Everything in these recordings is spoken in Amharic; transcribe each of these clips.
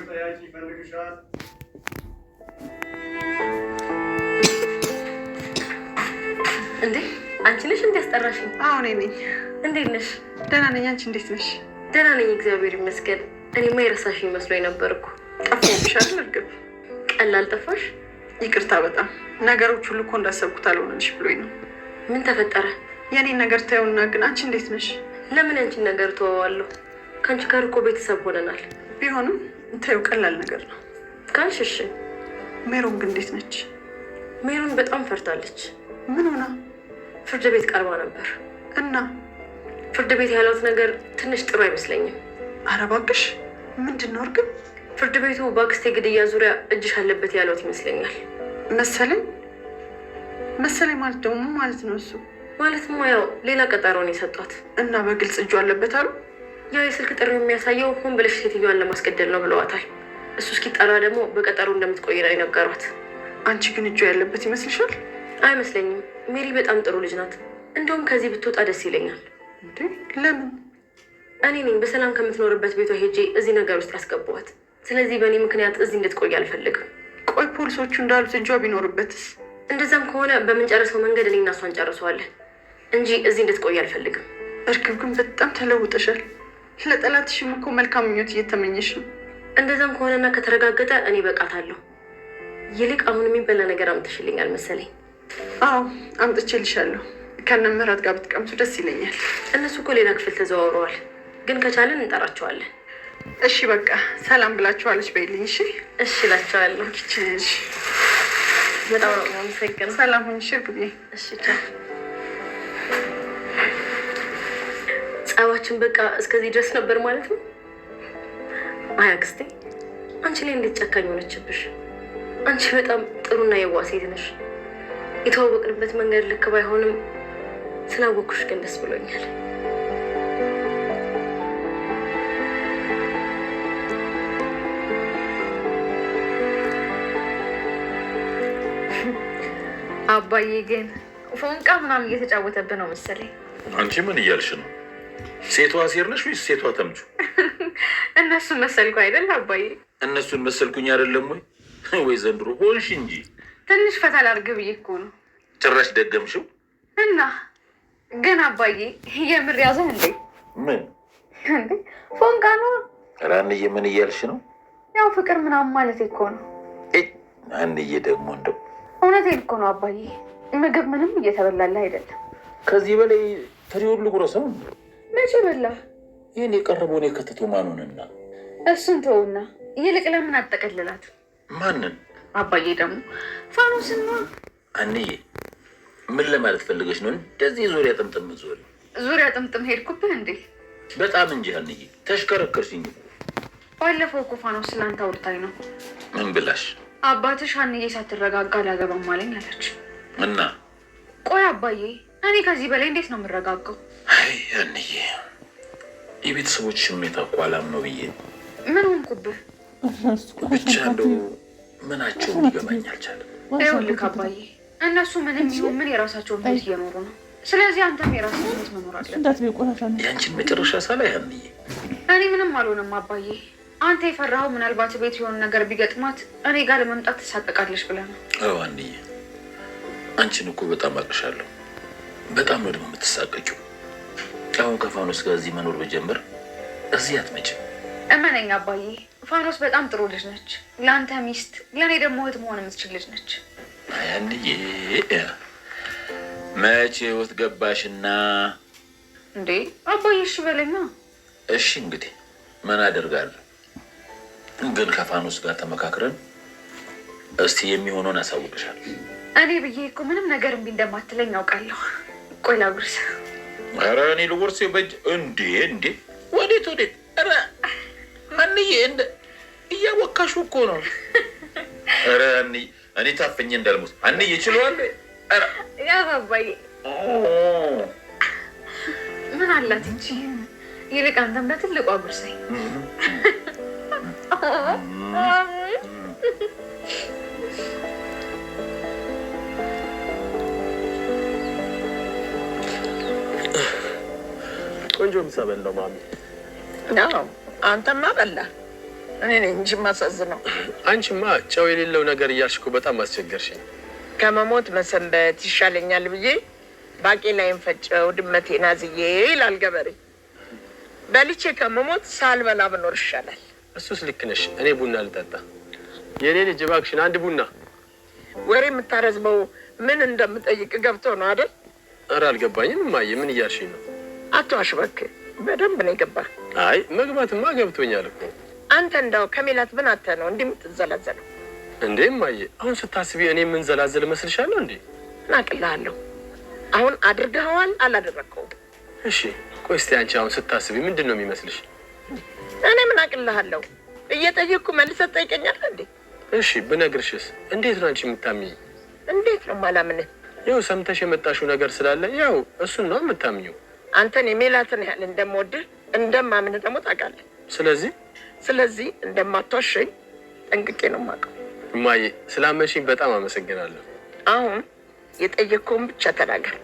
እንዴ አንቺ ነሽ እንዴ ያስጠራሽኝ? አዎ እኔ ነኝ። እንዴት ነሽ? ደህና ነኝ። አንቺ እንዴት ነሽ? ደህና ነኝ እግዚአብሔር ይመስገን። እኔማ የረሳሽኝ መስሎኝ ነበር እኮ። ጠፋሁብሻል እርግብ። ቀላል ጠፋሽ? ይቅርታ በጣም ነገሮች ሁሉ እኮ እንዳሰብኩት አልሆነልሽ ብሎኝ ነው። ምን ተፈጠረ? የኔን ነገር ታየውና ግን አንቺ እንዴት ነሽ? ለምን አንቺን ነገር ተወዋለሁ? ከአንቺ ጋር እኮ ቤተሰብ ሆነናል። ቢሆንም ታየው ቀላል ነገር ነው ካልሽ እሺ። ሜሮን ግን እንዴት ነች? ሜሮን በጣም ፈርታለች። ምን ሆና? ፍርድ ቤት ቀርባ ነበር እና ፍርድ ቤት ያሏት ነገር ትንሽ ጥሩ አይመስለኝም። ኧረ እባክሽ ምንድን ነው እርግብ? ፍርድ ቤቱ በአክስቴ ግድያ ዙሪያ እጅሽ አለበት ያሏት ይመስለኛል። መሰለኝ ማለት ደግሞ ማለት ነው እሱ ማለትማ ያው ሌላ ቀጠሮን የሰጧት እና በግልጽ እጁ አለበት አሉ። ያው የስልክ ጥሪው የሚያሳየው ሆን ብለሽ ሴትዮዋን ለማስገደል ነው ብለዋታል። እሱ እስኪጠራ ደግሞ በቀጠሮ እንደምትቆይ ነው የነገሯት። አንቺ ግን እጁ ያለበት ይመስልሻል? አይመስለኝም። ሜሪ በጣም ጥሩ ልጅ ናት። እንደውም ከዚህ ብትወጣ ደስ ይለኛል። እንዴ ለምን? እኔ ነኝ በሰላም ከምትኖርበት ቤቷ ሄጄ እዚህ ነገር ውስጥ ያስገባዋት። ስለዚህ በእኔ ምክንያት እዚህ እንድትቆይ አልፈልግም። ቆይ ፖሊሶቹ እንዳሉት እጇ ቢኖርበትስ? እንደዛም ከሆነ በምንጨርሰው መንገድ እኔ እና እሷ እንጨርሰዋለን እንጂ እዚህ እንድትቆይ አልፈልግም። እርግብ ግን በጣም ተለውጠሻል። ለጠላትሽም እኮ መልካም ምኞት እየተመኘሽ ነው። እንደዛም ከሆነና ከተረጋገጠ እኔ በቃታለሁ። ይልቅ አሁን የሚበላ ነገር አምጥሽልኛል መሰለኝ። አዎ አምጥቼልሻለሁ። ከነ ምህረት ጋር ብትቀምሱ ደስ ይለኛል። እነሱ እኮ ሌላ ክፍል ተዘዋውረዋል፣ ግን ከቻለን እንጠራቸዋለን። እሺ በቃ ሰላም ብላችኋለች በይልኝ። እሺ እሺ እላቸዋለሁ። እሺ በጣም ነው የማመሰግነው። ሰላም ሁኚ እርግብ። እሺ ቻው። ጸባችን በቃ እስከዚህ ድረስ ነበር ማለት ነው። አይ አክስቴ አንቺ ላይ እንዴት ጨካኝ ሆነችብሽ? አንቺ በጣም ጥሩና የዋህ ሴት ነሽ። የተዋወቅንበት መንገድ ልክ ባይሆንም ስላወቅኩሽ ግን ደስ ብሎኛል። አባዬ ግን ፎንቃ ምናምን እየተጫወተብህ ነው መሰለኝ። አንቺ ምን እያልሽ ነው? ሴቷ ሴር ነሽ ወይስ ሴቷ ተምቹ? እነሱን መሰልኩ አይደል አባዬ? እነሱን መሰልኩኝ አይደለም ወይ? ወይ ዘንድሮ ሆንሽ እንጂ። ትንሽ ፈታ ላድርግ ብዬ እኮ ነው። ጭራሽ ደገምሽው እና ግን አባዬ የምር ያዘህ እንዴ? ምን እንዴ? ፎንቃ ነው። አንዬ ምን እያልሽ ነው? ያው ፍቅር ምናምን ማለት እኮ ነው። አንዬ ደግሞ እንደው እውነቴን እኮ ነው አባዬ። ምግብ ምንም እየተበላልህ አይደለም። ከዚህ በላይ ፍሬውን ልጉረሰው። መቼ በላ? ይህን የቀረበውን የከተቱ ማኑንና እሱን ተውና ይልቅ ለምን አጠቀልላት? ማንን? አባዬ ደግሞ ፋኖስና። አንዬ ምን ለማለት ፈልገሽ ነው እንደዚህ ዙሪያ ጥምጥም ዞሪ? ዙሪያ ጥምጥም ሄድኩብህ እንዴ? በጣም እንጂ አንዬ ተሽከረከርሽኝ። ባለፈው እኮ ፋኖስ ስላንተ አውርታኝ ነው። ምን ብላሽ? አባትሽ አንዬ ሳትረጋጋ አላገባም አለኝ አለች። እና ቆይ አባዬ እኔ ከዚህ በላይ እንዴት ነው የምረጋጋው? አይ አንዬ የቤተሰቦች ሁኔታ እኮ አላም ነው ብዬ። ምን ሆንኩብህ? ብቻ እንደው ምናቸውን ሊገባኝ አልቻለም። ይኸውልህ አባዬ እነሱ ምንም ይሁን ምን የራሳቸውን ህይወት እየኖሩ ነው። ስለዚህ አንተም የራስህን ህይወት መኖር አለብህ። ያንቺን መጨረሻ ሳላይ አንዬ እኔ ምንም አልሆንም አባዬ። አንተ የፈራኸው ምናልባት ቤት የሆነ ነገር ቢገጥማት እኔ ጋር ለመምጣት ትሳቀቃለች ብለህ ነው። አዎ አንዬ አንቺን እኮ በጣም አቅሻለሁ። በጣም ነው ደግሞ የምትሳቀቂው። አሁን ከፋኖስ ጋር እዚህ መኖር በጀምር እዚህ አትመጭም። እመነኝ አባዬ ፋኖስ በጣም ጥሩ ልጅ ነች። ለአንተ ሚስት፣ ለእኔ ደግሞ እህት መሆን የምትችል ልጅ ነች። አንዬ መቼ ህይወት ገባሽና? እንዴ አባዬ እሺ በለኛ። እሺ እንግዲህ ምን አደርጋለሁ። ግን ከፋኖስ ጋር ተመካክረን እስቲ የሚሆነውን አሳውቅሻል። እኔ ብዬ እኮ ምንም ነገር እምቢ እንደማትለኝ ያውቃለሁ። ቆይ ላጉርስ። ኧረ እኔ ልጉርስ በእጅ እንዴ? ወዴት? ኧረ አንዬ እንደ እያወካሹ እኮ ነው። ኧረ አንዬ እኔ ታፈኝ እንዳልሞት አንዬ ይችላል። ኧረ ያ አባዬ ምን አላት እንጂ። ይልቅ አንተም በትልቁ አጉርሰኝ። ቆንጆ ምሳ በላው ማሚ። አዎ አንተማ በላ። እኔ ነኝ እንጂ ማሳዝነው። አንቺማ ጨው የሌለው ነገር እያልሽ እኮ በጣም አስቸገርሽኝ። ከመሞት መሰንበት ይሻለኛል ብዬ ባቄላዬን ፈጨው ድመቴን አዝዬ ይላል ገበሬ። በልቼ ከመሞት ሳልበላ ብኖር ይሻላል። እሱስ ልክ ነሽ። እኔ ቡና ልጠጣ። የኔ ልጅ እባክሽን አንድ ቡና። ወሬ የምታረዝመው ምን እንደምጠይቅ ገብቶ ነው አይደል? ኧረ አልገባኝም እማዬ፣ ምን እያልሽኝ ነው? አትዋሽ እባክህ፣ በደንብ ነው የገባህ። አይ መግባትማ ገብቶኛል እኮ። አንተ እንዳው ከሜላት ምን አተ ነው እንዲህ የምትዘላዘለው? እንዴ እማዬ፣ አሁን ስታስቢ እኔ የምንዘላዘል እመስልሻለሁ እንዴ? ናቅልሃለሁ። አሁን አድርገኸዋል አላደረግከውም? እሺ ቆይ እስቲ አንቺ አሁን ስታስቢ ምንድን ነው የሚመስልሽ? እኔ ምን አቅልሃለሁ? እየጠየቅኩ መልሰህ ትጠይቀኛለህ እንዴ? እሺ ብነግርሽስ እንዴት ነው አንቺ የምታምኚኝ? እንዴት ነው ማላምንህ? ያው ሰምተሽ የመጣሽው ነገር ስላለ ያው እሱን ነው የምታምኚው። አንተን የሜላትን ያህል እንደምወድህ እንደማምንህ ደግሞ ታውቃለህ። ስለዚህ እንደማትዋሸኝ ጠንቅቄ ነው የማውቀው። እማዬ ስላመንሽኝ በጣም አመሰግናለሁ። አሁን የጠየቅከውን ብቻ ተናገር።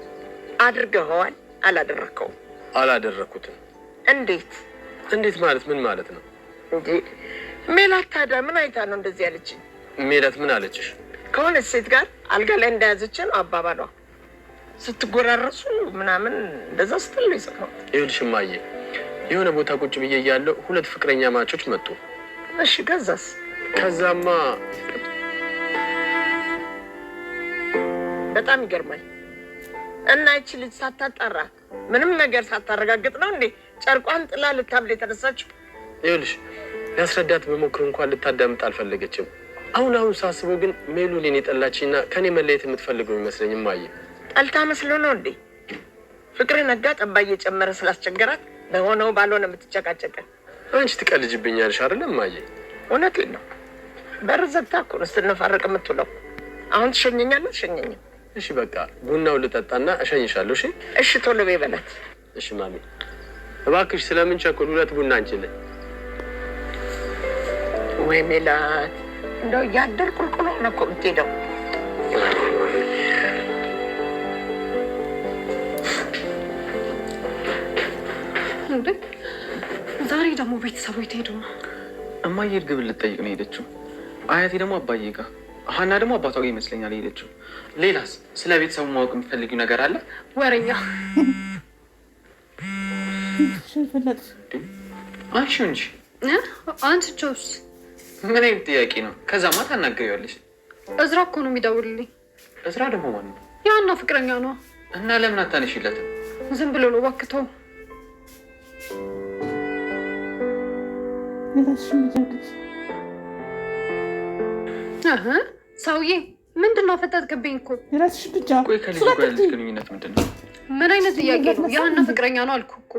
አድርገኸዋል አላደረግከውም? አላደረኩትም። እንዴት ማለት ምን ማለት ነው እንዴ? ሜላት ታዲያ ምን አይታ ነው እንደዚህ ያለችኝ? ሜላት ምን አለችሽ? ከሆነች ሴት ጋር አልጋ ላይ እንደያዘች ነው አባባሏ። ስትጎራረሱ ምናምን እንደዛ ስትል ነው የሰማሁት። ይኸውልሽ እማዬ የሆነ ቦታ ቁጭ ብዬ እያለሁ 2 ፍቅረኛ ማቾች መጡ። እሺ ከዛስ? ከዛማ በጣም ይገርማል። እና ይቺ ልጅ ሳታጣራ ምንም ነገር ሳታረጋግጥ ነው እንዴ ጨርቋን ጥላ ልታብል የተነሳችው? ይኸውልሽ ሊያስረዳት በሞክር እንኳን ልታዳምጥ አልፈለገችም። አሁን ሳስበው ግን ሜሉ እኔን የጠላችኝና ከኔ መለየት የምትፈልገው ይመስለኝ። እማዬ ጠልታ መስሎ ነው እንዴ? ፍቅር ነጋ ጠባ እየጨመረ ስላስቸገራት በሆነው ባልሆነ የምትጨቃጨቀ? አንቺ ትቀልጅብኛለሽ አይደለም እማዬ? እውነቴን ነው። በር ዘግታ እኮ ነው ስትነፋረቅ የምትውለው። አሁን ትሸኘኛለህ? ሸኘኝ። እሺ በቃ ቡናው ልጠጣና እሸኝሻለሁ። እሺ ቶሎ በይ በላት። እሺ ማሚ እባክሽ ስለምን ቸኮል 2 ቡና አንቺልኝ። ወይ ሜላት እንደው እያደር ቁልቁል ነው እኮ የምትሄደው። እንዴ ዛሬ ደግሞ ቤተሰቡ የት ነው? እማዬ እርግብን ልትጠይቅ ነው የሄደችው። አያቴ ደግሞ አባዬ ጋር፣ ሀና ደግሞ አባቷ ጋር ይመስለኛል የሄደችው። ሌላስ ስለ ቤተሰቡ ማወቅ የምትፈልጊው ነገር አለ? ወሬኛ አንቺ እንጂ አንቺ ጆስ ምን አይነት ጥያቄ ነው? ከዛማ ታናገሪዋለሽ። እዝራ እኮ ነው የሚደውልልኝ። እዝራ ደግሞ ማን ነው? ያና ፍቅረኛ ነው። እና ለምን አታነሺለትም? ዝም ብሎ ነው እባክህ። ሰውዬ ምንድን ነው ፈጠጥክብኝ እኮ። ቆይ ከልጁ ጋር ያለሽ ግንኙነት ምንድን ነው? ምን አይነት ጥያቄ ነው? ያና ፍቅረኛ ነው አልኩህ እኮ።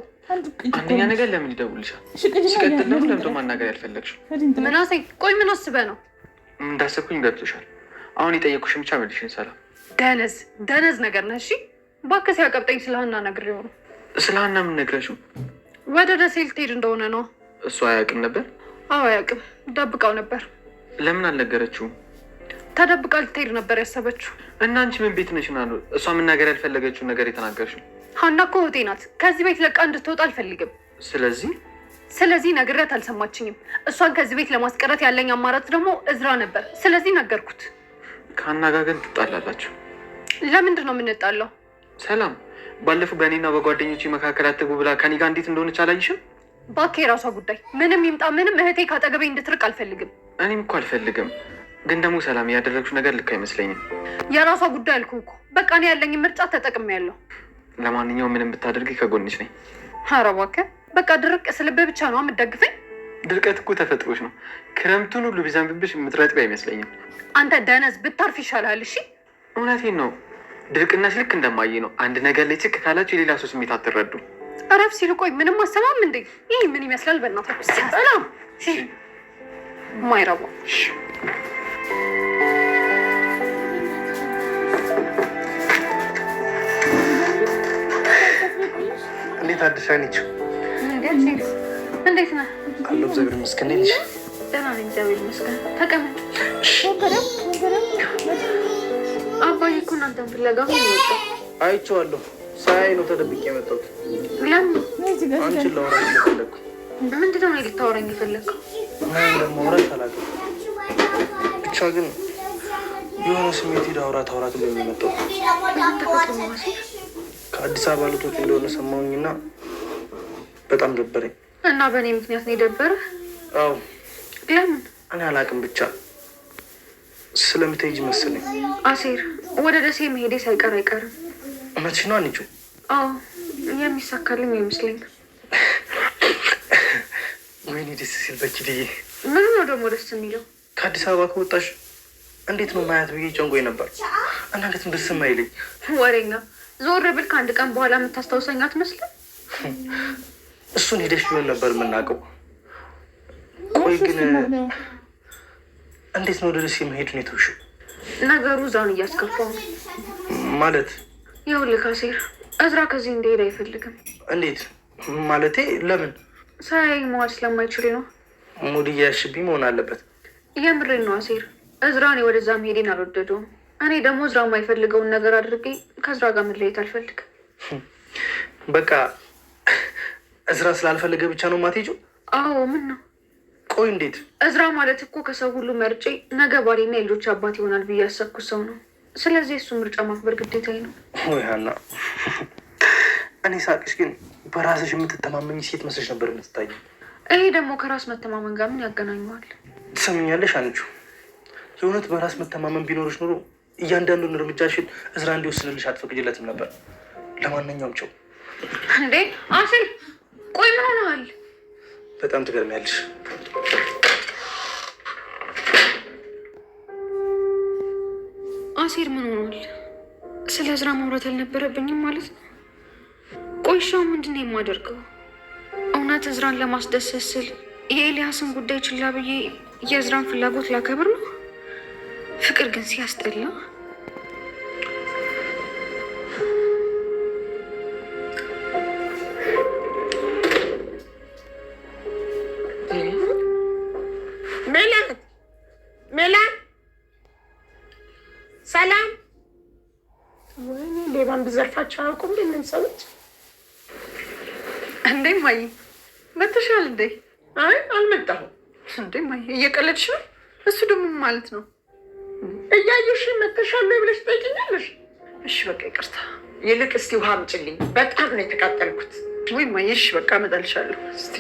አንደኛ ነገር ለምን ይደውልሻል? ሲቀጥል ደግሞ ለምዶ ማናገር ያልፈለግሽው? ምናሴ ቆይ ምን አስበህ ነው? እንዳሰብኩኝ ገብቶሻል። አሁን የጠየኩሽን ብቻ መልሽን። ሰላም ደነዝ ነገር ነህ። እሺ እባክህ ሲያቀብጠኝ ስለ ሀና ነግሬው ነው። ስለ ሀና ምን ነግረሽው? ወደ ደሴ ልትሄድ እንደሆነ ነው። እሱ አያውቅም ነበር? አዎ አያውቅም። ደብቃው ነበር። ለምን አልነገረችውም? ተደብቃ ልትሄድ ነበር ያሰበችው። እና አንቺ ምን ቤት ነሽ ነው እሷ መናገር ያልፈለገችውን ነገር የተናገርሽው? ሀና እኮ እህቴ ናት። ከዚህ ቤት ለቃ እንድትወጣ አልፈልግም። ስለዚህ ነግሬያት አልሰማችኝም። እሷን ከዚህ ቤት ለማስቀረት ያለኝ አማራጭ ደግሞ እዝራ ነበር። ስለዚህ ነገርኩት። ከሀና ጋር ግን ትጣላላችሁ? ለምንድን ነው የምንጣላው? ሰላም ባለፈው በእኔና በጓደኞቼ መካከል አትግቡ ብላ ከኔ ጋር እንዴት እንደሆነች አላየሽም? እባክህ የራሷ ጉዳይ። ምንም ይምጣ ምንም እህቴ ካጠገቤ እንድትርቅ አልፈልግም። እኔም እኮ አልፈልግም፣ ግን ደግሞ ሰላም ያደረግሽው ነገር ልክ አይመስለኝም። የራሷ ጉዳይ አልኩህ እኮ። በቃ እኔ ያለኝ ምርጫ ተጠቅሜያለሁ። ለማንኛውም ምንም ብታደርጊ ከጎንሽ ነኝ። ኧረ እባክህ በቃ ድርቅ ስልብህ ብቻ ነው የምትደግፈኝ። ድርቀት እኮ ተፈጥሮሽ ነው። ክረምቱን ሁሉ ቢዘንብብሽ የምትረጥቢ አይመስለኝም። አንተ ደነዝ ብታርፍ ይሻልሃል። እሺ እውነቴን ነው። ድርቅናሽ ልክ እንደማየ ነው። አንድ ነገር ላይ ችክ ካላችሁ የሌላ ሰው ስሜት አትረዱ። እረፍ ሲሉ ቆይ ምንም አሰማም እንዴ? ይህ ምን ይመስላል? በእናታችሁ ሰላም ማይረባ እንዴት አዲስ አይነችው? እንዴት ነህ? አለሁ እግዚአብሔር ይመስገን። እንዴት ነሽ? ደህና ነኝ እግዚአብሔር ይመስገን። ተቀመጥ። አባዬ እኮ እናንተን ፍለጋ ሆኖ የወጣው አይቼዋለሁ። ሳያይ ነው ተደብቄ የመጣሁት። ለምን? አንቺን ላወራሽ ስለፈለግኩ። ምንድን ነው ልታወራኝ የፈለግከው? ምን እንደማውራት አላውቅም። ብቻ ግን የሆነ ስሜት ሄዳ አውራት ብሎ የሚመጣው ከአዲስ አበባ ልቶች እንደሆነ ሰማሁኝና በጣም ደበረኝ። እና በእኔ ምክንያት ነው የደበረህ? አዎ። ለምን? እኔ አላውቅም፣ ብቻ ስለምትሄጂ መሰለኝ። አሴር፣ ወደ ደሴ መሄዴ ሳይቀር አይቀርም። እውነትሽ ነው አንቺ? አዎ፣ የሚሳካልኝ ይመስለኝ። ወይኔ ደስ ሲል በኪድዬ። ምን ነው ደግሞ ደስ የሚለው? ከአዲስ አበባ ከወጣሽ እንዴት ነው ማያት ብዬ ጨንቆኝ ነበር እና እንዴት ደስ የማይለኝ። ወሬኛ፣ ዞር ብል ከአንድ ቀን በኋላ የምታስታውሰኝ አትመስልም? እሱን ሄደሽ ቢሆን ነበር የምናውቀው። ቆይ ግን እንዴት ነው ወደ ደሴ መሄዱን የተውሽው? ነገሩ እዛውን እያስከፋው ነው። ማለት? ይኸውልህ አሴር፣ እዝራ ከዚህ እንደሄድ አይፈልግም። እንዴት ማለቴ? ለምን? ሳያይ መዋል ስለማይችል ነው። ሙድ እያያሽብኝ መሆን አለበት። የምሬን ነው አሴር። እዝራ እኔ ወደዛ መሄዴን አልወደደውም። እኔ ደግሞ እዝራ የማይፈልገውን ነገር አድርጌ ከእዝራ ጋር መለየት አልፈልግም። በቃ እዝራ ስላልፈለገ ብቻ ነው የማትሄጂው? አዎ። ምን ነው? ቆይ እንዴት? እዝራ ማለት እኮ ከሰው ሁሉ መርጬ ነገ ባሌና የልጆች አባት ይሆናል ብዬ ያሰብኩት ሰው ነው። ስለዚህ እሱ ምርጫ ማክበር ግዴታዬ ነው። ወይ ሀና፣ እኔ ሳቅሽ ግን በራስሽ የምትተማመኝ ሴት መስለሽ ነበር የምትታይ። ይሄ ደግሞ ከራስ መተማመን ጋር ምን ያገናኘዋል? ትሰምኛለሽ አንቺ? የእውነት በራስ መተማመን ቢኖርሽ ኖሮ እያንዳንዱን እርምጃሽን እዝራ እንዲወስንልሽ አትፈቅጂለትም ነበር። ለማንኛውም ቸው እንዴ አሴር፣ ቆይ ምን ሆነሃል? በጣም ትገርሚያለሽ። አሴር ምን ሆኗል? ስለ እዝራ ማውራት አልነበረብኝም ማለት ነው? ቆይሻው ምንድን ነው የማደርገው? እውነት እዝራን ለማስደሰት ስል የኤልያስን ጉዳይ ችላ ብዬ የእዝራን ፍላጎት ላከብር ነው? ፍቅር ግን ሲያስጠላ። ሜላት፣ ሰላም። ወይኔ ሌባን ብዘርፋቸው አያውቁም እንዴ እነዚህ ሰዎች? እንዴ ማይ መተሻል እንዴ? አይ አልመጣሁም። እንዴ ማይ እየቀለድሽ ነው? እሱ ደግሞ ማለት ነው እያየሽ መተሻል ብለሽ ትጠይቂኛለሽ? እሺ በቃ ይቅርታ። ይልቅ እስቲ ውሃ አምጪልኝ፣ በጣም ነው የተቃጠልኩት። ወይ ማይ፣ እሺ በቃ እመጣልሻለሁ። እስቲ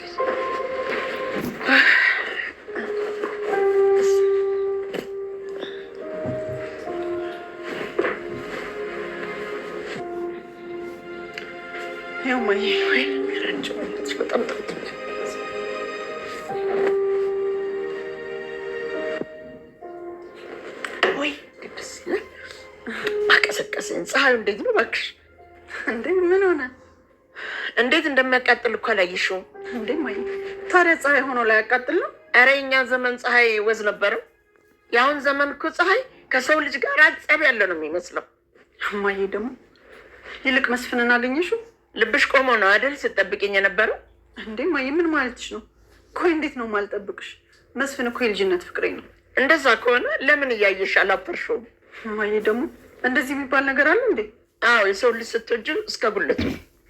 ያው ማይ ወይ ረንጭ ማለት በጣም ጥሩ ወይ ደስ ይላል። ማቀሰቀሰኝ ፀሐዩ እንዴት ነው እባክሽ? እንዴ ምን ሆነ? እንዴት እንደሚያቃጥል እኮ አላየሽውም እንዴ ማይ? ታዲያ ፀሐይ ሆኖ ላይ ያቃጥል ነው? ኧረ የኛ ዘመን ፀሐይ ወዝ ነበረው። የአሁን ዘመን እኮ ፀሐይ ከሰው ልጅ ጋር ጸብ ያለ ነው የሚመስለው። እማዬ ደግሞ ይልቅ መስፍንን አገኘሽው? ልብሽ ቆሞ ነው አይደል ስትጠብቅኝ የነበረው? እንዴ ማዬ ምን ማለትሽ ነው? ቆይ እንዴት ነው ማልጠብቅሽ? መስፍን እኮ የልጅነት ፍቅሬ ነው። እንደዛ ከሆነ ለምን እያየሽ አላፈርሽውም? እማዬ ደግሞ እንደዚህ የሚባል ነገር አለ እንዴ? አዎ የሰው ልጅ ስትወጂው እስከ ጉለቱ።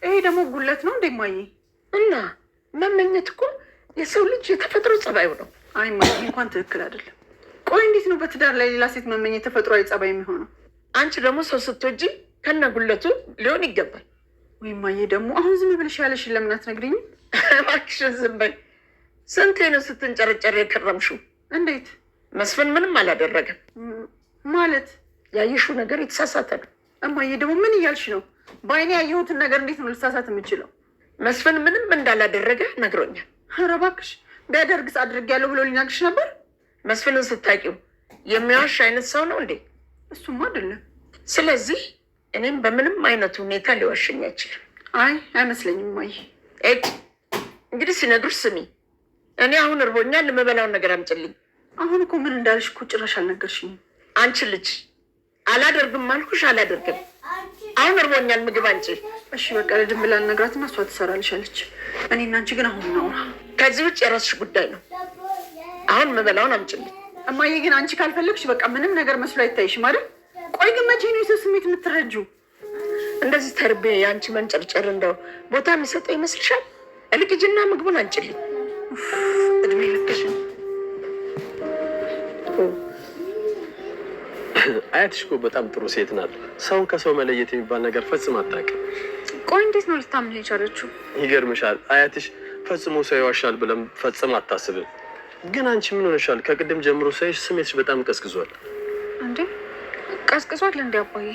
ይሄ ደግሞ ጉለት ነው እንዴ ማዬ? እና መመኘት እኮ የሰው ልጅ የተፈጥሮ ጸባዩ ነው። አይ ማዬ እንኳን ትክክል አይደለም። ቆይ እንዴት ነው በትዳር ላይ ሌላ ሴት መመኘት ተፈጥሯዊ ጸባይ የሚሆነው? አንቺ ደግሞ ሰው ስትወጂ ከነ ጉለቱ ሊሆን ይገባል። ወይ ማዬ ደግሞ አሁን ዝም ብለሽ ያለሽን ለምን አትነግሪኝም? እባክሽን ዝም በይ። ስንቴ ነው ስትንጨረጨር የከረምሽው? እንዴት? መስፍን ምንም አላደረገም ማለት? ያየሽው ነገር የተሳሳተ ነው። እማዬ ደግሞ ምን እያልሽ ነው? በአይኔ ያየሁትን ነገር እንዴት ነው ልሳሳት የምችለው? መስፍን ምንም እንዳላደረገ ነግሮኛል። ኧረ እባክሽ ቢያደርግስ አድርጌያለሁ ብሎ ሊናግርሽ ነበር? መስፍንን ስታውቂው የሚዋሽ አይነት ሰው ነው እንዴ? እሱማ አይደለም። ስለዚህ እኔም በምንም አይነት ሁኔታ ሊዋሸኝ አይችልም። አይ አይመስለኝም እማዬ። እንግዲህ ሲነግሩሽ ስሚ። እኔ አሁን እርቦኛል፣ የምበላውን ነገር አምጪልኝ። አሁን እኮ ምን እንዳልሽ እኮ ጭራሽ አልነገርሽኝም። አንቺ ልጅ አላደርግም አልኩሽ፣ አላደርግም። አሁን እርቦኛል፣ ምግብ አንቺ። እሺ በቃ ለድን ብላ ነግራትና እሷ ትሰራልሻለች። እኔና አንቺ ግን አሁን እናውራ። ከዚህ ውጭ የራስሽ ጉዳይ ነው። አሁን የምበላውን አምጪልኝ። እማዬ ግን አንቺ ካልፈለግሽ በቃ ምንም ነገር መስሎ አይታይሽም አይደል? ቆይ ግን መቼ ነው የሰው ስሜት የምትረጂው? እንደዚህ ተርቤ የአንቺ መንጨርጨር እንደው ቦታ የሚሰጠው ይመስልሻል? እልቅ ሂጂና ምግቡን አንጭልኝ። እድሜ ልክሽን አያትሽ እኮ በጣም ጥሩ ሴት ናት። ሰውን ከሰው መለየት የሚባል ነገር ፈጽሞ አታውቅም። ቆይ እንዴት ነው ልታምን የቻለችው? ይገርምሻል፣ አያትሽ ፈጽሞ ሰው ይዋሻል ብለም ፈጽሞ አታስብም። ግን አንቺ ምን ሆነሻል? ከቅድም ጀምሮ ሳይሽ ስሜትሽ በጣም ቀዝቅዟል። እንዴ ቀዝቅዟል እንዴ አባዬ?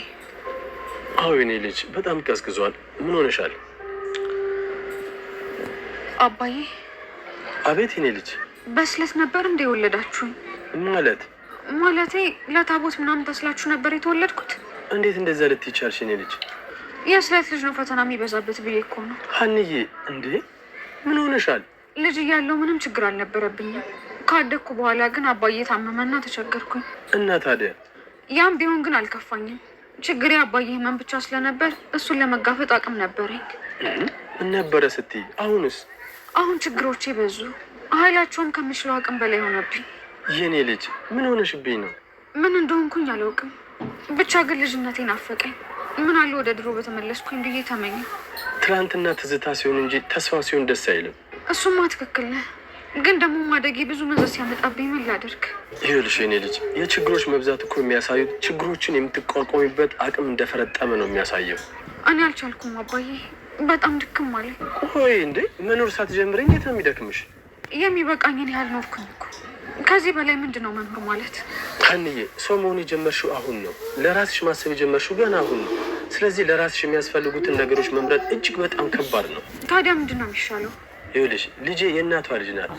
አዎ የኔ ልጅ በጣም ቀዝቅዟል። ምን ሆነሻል? አባዬ። አቤት የኔ ልጅ። በስለት ነበር እንደ የወለዳችሁኝ? ማለቴ ለታቦት ምናምን ተስላችሁ ነበር የተወለድኩት? እንዴት እንደዛ ልትይ ቻልሽ የኔ ልጅ? የስለት ልጅ ነው ፈተና የሚበዛበት ብዬ እኮ ነው። ሀንዬ እንዴ ምን ሆነሻል? ልጅ እያለሁ ምንም ችግር አልነበረብኝም። ካደግኩ በኋላ ግን አባዬ ታመመና ተቸገርኩኝ። እና ታዲያ? ያም ቢሆን ግን አልከፋኝም። ችግሬ አባዬ ህመም ብቻ ስለነበር እሱን ለመጋፈጥ አቅም ነበረኝ። ነበረ ስትይ አሁንስ? አሁን ችግሮቼ በዙ። ኃይላቸውም ከምችለው አቅም በላይ ሆነብኝ። የኔ ልጅ ምን ሆነሽብኝ ነው? ምን እንደሆንኩኝ አላውቅም። ብቻ ግን ልጅነቴን አፈቀኝ። ምን አለ ወደ ድሮ በተመለስኩኝ ብዬ ተመኘ። ትላንትና ትዝታ ሲሆን እንጂ ተስፋ ሲሆን ደስ አይልም። እሱማ ትክክል ነህ። ግን ደግሞ ማደጌ ብዙ መዘዝ ሲያመጣብኝ ምን ላደርግ? ይኸውልሽ የኔ ልጅ የችግሮች መብዛት እኮ የሚያሳዩት ችግሮችን የምትቋቋሚበት አቅም እንደፈረጠመ ነው የሚያሳየው። እኔ አልቻልኩም አባዬ፣ በጣም ድክም አለኝ። ቆይ እንዴ መኖር ሳትጀምረኝ የት ነው የሚደክምሽ? የሚበቃኝን ያህል ኖርኩኝ እኮ። ከዚህ በላይ ምንድን ነው መኖር ማለት? ሀንዬ ሰው መሆን የጀመርሽው አሁን ነው። ለራስሽ ማሰብ የጀመርሽው ገና አሁን ነው። ስለዚህ ለራስሽ የሚያስፈልጉትን ነገሮች መምረጥ እጅግ በጣም ከባድ ነው። ታዲያ ምንድን ነው የሚሻለው? ይኸውልሽ ልጄ የእናቷ ልጅ ናት።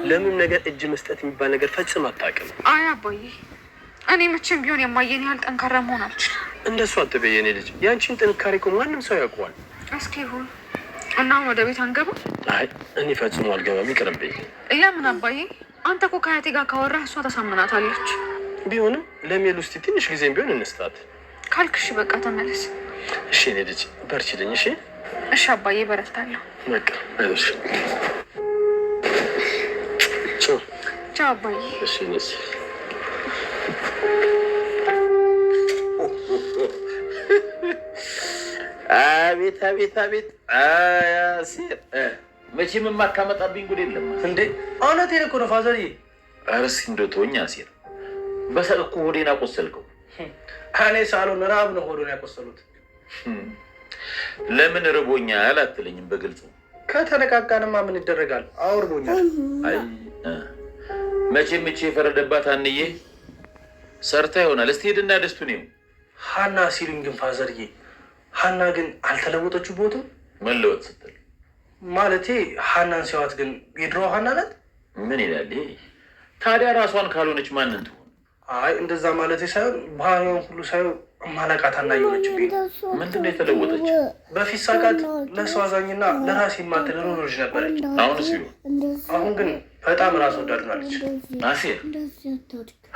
ለምንም ነገር እጅ መስጠት የሚባል ነገር ፈጽም አታውቅም። አይ አባዬ፣ እኔ መቼም ቢሆን የማየን ያህል ጠንካራ መሆን አልችልም። እንደሱ አትበይ የኔ ልጅ። ያንቺን ጥንካሬ እኮ ማንም ሰው ያውቀዋል። እስኪ ይሁን እና ወደ ቤት አንገባ? አይ እኔ ፈጽሞ አልገባም፣ ይቅርብኝ። ለምን አባዬ? አንተ እኮ ከአያቴ ጋር ካወራህ እሷ ተሳምናታለች። ቢሆንም ለሜሉ እስኪ ትንሽ ጊዜም ቢሆን እንስጣት ካልክሽ በቃ ተመለስ። እሺ እኔ ልጅ በርቺልኝ። እሺ እሺ አባዬ፣ በረታለሁ። በቃ አይዞሽ። ቻው አባዬ። እሺ ነስ አቤት አቤት አቤት አያሲር መቼም የማታመጣብኝ ጉድ የለም እንዴ። እውነቴን እኮ ነው ፋዘርዬ። ኧረ እስኪ እንደው ተወኝ አሲር። በሳቅ እኮ ሆዴን አቆሰልከው። እኔ ሳሎን ራብ ነው ሆዶን ያቆሰሉት። ለምን ርቦኛል አትለኝም በግልጽ? ከተነቃቃንማ ምን ይደረጋል? አውርቦኛል። አይ መቼም እቺ የፈረደባት ሀንዬ ሰርታ ይሆናል። እስቲ ሄድና ደስቱን ይኸው። ሀና ሲሉኝ ግን ፋዘርዬ፣ ሀና ግን አልተለወጠችው ቦቱ? መለወጥ ስትል ማለቴ ሀናን ሲዋት ግን የድሮ ሀና ናት። ምን ይላል ታዲያ? ራሷን ካልሆነች ማንን ትሆን? አይ እንደዛ ማለቴ ሳይሆን ባህሪውን ሁሉ ሳይሆን ማላቃት ሀና እየሆነችብኝ። ምንድን ነው የተለወጠች? በፊት ሳቃት ለሰው አዛኝና ለራሴ የማትል ልጅ ነበረች። አሁንስ ቢሆን? አሁን ግን በጣም ራስ ወዳድ ናለች። አሴር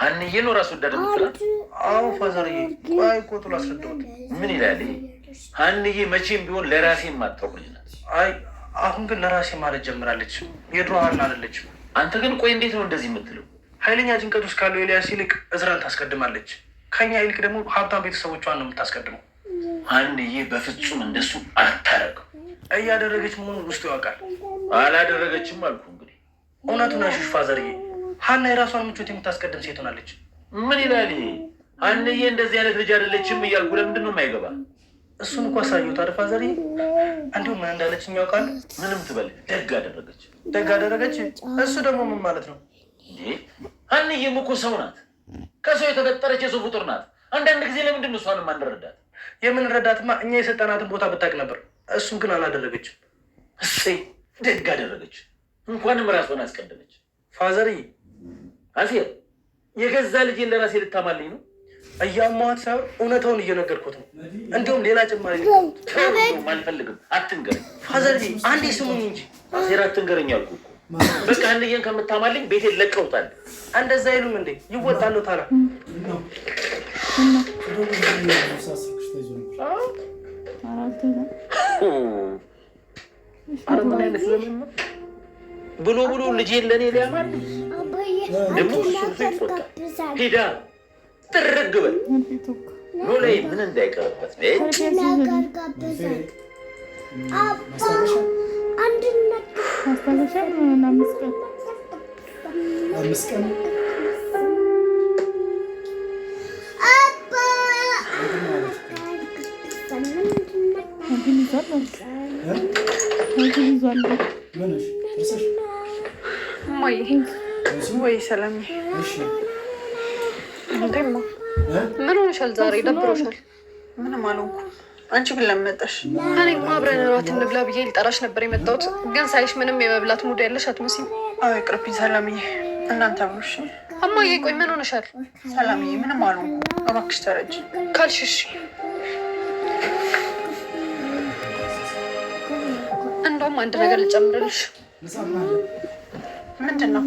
ሀንዬ ነው ራስ ወዳድ የምትላት? አዎ ፋዘርዬ፣ ቆይ ቆጡ ላስረዳሁት። ምን ይላል? ሀንዬ መቼም ቢሆን ለራሴ የማታውቅ ልጅ ናት። አይ አሁን ግን ለራሴ ማለት ጀምራለች። የድሮ ሀና አይደለችም። አንተ ግን ቆይ እንዴት ነው እንደዚህ የምትለው? ኃይለኛ ጭንቀት ውስጥ ካለው ኤልያስ ይልቅ እዝራን ታስቀድማለች። ከኛ ይልቅ ደግሞ ሀብታም ቤተሰቦቿን ነው የምታስቀድመው። ሀንዬ በፍጹም እንደሱ አታረገው። እያደረገች መሆኑን ውስጡ ያውቃል። አላደረገችም አልኩ። እንግዲህ እውነቱን አሹሽ ፋዘርዬ፣ ሀና የራሷን ምቾት የምታስቀድም ሴት ሆናለች። ምን ይላል? ሀንዬ እንደዚህ አይነት ልጅ አይደለችም እያልኩ ለምንድን ነው የማይገባ? እሱን እኮ አሳየሁት አይደል ፋዘርዬ። እንዲሁም ምን እንዳለችኝ ያውቃል። ምንም ትበል፣ ደግ አደረገች። ደግ አደረገች? እሱ ደግሞ ምን ማለት ነው? ሀንዬም እኮ ሰው ናት። ከሰው የተፈጠረች የሰው ፍጡር ናት። አንዳንድ ጊዜ ለምንድን ነው እሷን የማንረዳት? የምንረዳትማ እኛ የሰጠናትን ቦታ ብታውቅ ነበር። እሱን ግን አላደረገችም። እሰይ ደግ አደረገች። እንኳንም ራሷን አስቀደመች። ፋዘርዬ፣ አሴር የገዛ ልጄን ለራሴ ልታማልኝ ነው? እያማዋት ሳይሆን እውነታውን እየነገርኩት ነው። እንዲሁም ሌላ ጭማሪ አልፈልግም። አትንገረኝ ፋዘርዬ፣ አንዴ ስሙኝ እንጂ። አሴር አትንገረኝ አልኩ እኮ። በቃ ሀንዬን ከምታማልኝ ቤቴን ለቀውታል። እንደዛ አይሉም እንዴ? ይወጣሉ ታላ ምን አይነት ለምን ብሎ ልጄን ለእኔ ሊያማል ደግሞ እሱ ይቆጣል። ሂዳ ጥርግ በል ኖ ላይ ምን እንዳይቀርበት አባ እማዬ ወይ ሰላም ምን ሆነሻል ዛሬ? ደብሮሻል? ምንም አልሆንኩም። አንቺ ግን ለምን መጣሽ? እኔማ አብረን እራት እንብላ ብዬ ልጠራሽ ነበር የመጣሁት፣ ግን ሳይሽ ምንም የመብላት ሙድ ያለሽ አትመስይም። አዎ ይቅርብኝ ሰላምዬ፣ እናንተ ብሎሽ። እማዬ ቆይ ምን ሆነሻል? ሰላምዬ ምንም አልሆንኩም፣ እባክሽ ተረጂ ካልሽ እሺ። እንደውም አንድ ነገር ልጨምርልሽ። ምንድን ነው?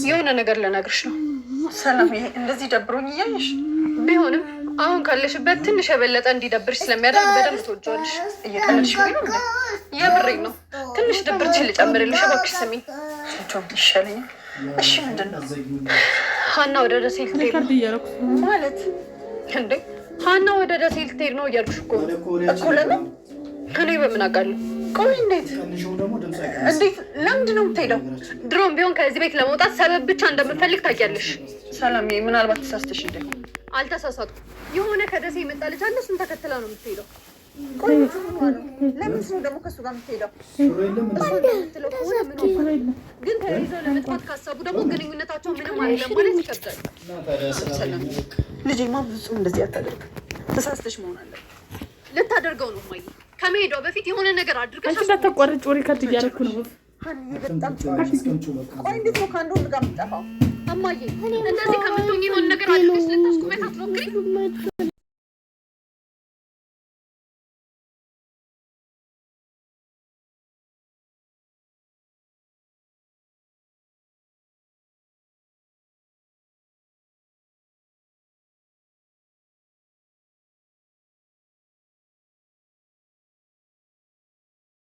የሆነ ነገር ልነግርሽ ነው። ሰላምዬ እንደዚህ ደብሮኝ እያየሽ ቢሆንም አሁን ካለሽበት ትንሽ የበለጠ እንዲደብርሽ ስለሚያደርግ በደንብ ትወጂዋለሽ። እየቀለድሽ ነው? የምሬን ነው። ትንሽ ድብርትሽን ልጨምርልሽ እባክሽ ስሚኝ። ቶም ይሻለኛል። እሺ ምንድን ነው? ሀና ወደ ደሴ ልትሄድ ነው። ማለት እንዴ? ሀና ወደ ደሴ ልትሄድ ነው እያልኩሽ እኮ እኮ። ለምን? እኔ በምን አውቃለሁ? ቆይ እንዴት እንዴት? ለምንድን ነው የምትሄደው? ድሮም ቢሆን ከዚህ ቤት ለመውጣት ሰበብ ብቻ እንደምፈልግ ታውቂያለሽ። ሰላምዬ ምናልባት ተሳስተሽ እንደ አልተሳሳትኩም። የሆነ ከደሴ የመጣ ልጅ አለ፣ እሱን ተከትላ ነው የምትሄደው። ቆይ ለምን ነው ደግሞ ከእሱ ጋር የምትሄደው? ትለው ከሆነ ምን ግን ተያይዘው ለመጥፋት ካሰቡ ደግሞ ግንኙነታቸው ምንም አይደለም ማለት ይከብዳል። ልጄማ ፍጹም እንደዚህ አታደርግም። ተሳስተሽ መሆን አለ። ልታደርገው ነው ማየ። ከመሄዷ በፊት የሆነ ነገር አድርገሽ አንቺ እንዳታቋርጭ፣ ሪከርድ እያደረኩ ነው። በጣም ቆይ እንዴት ነው ከአንድ ወንድ ጋር የምትጠፋው? እማዬ እንደዚህ ከምትሆኝ የሆነ ነገር አድርገሽ ልታስቆሚያት አትሞክሪ።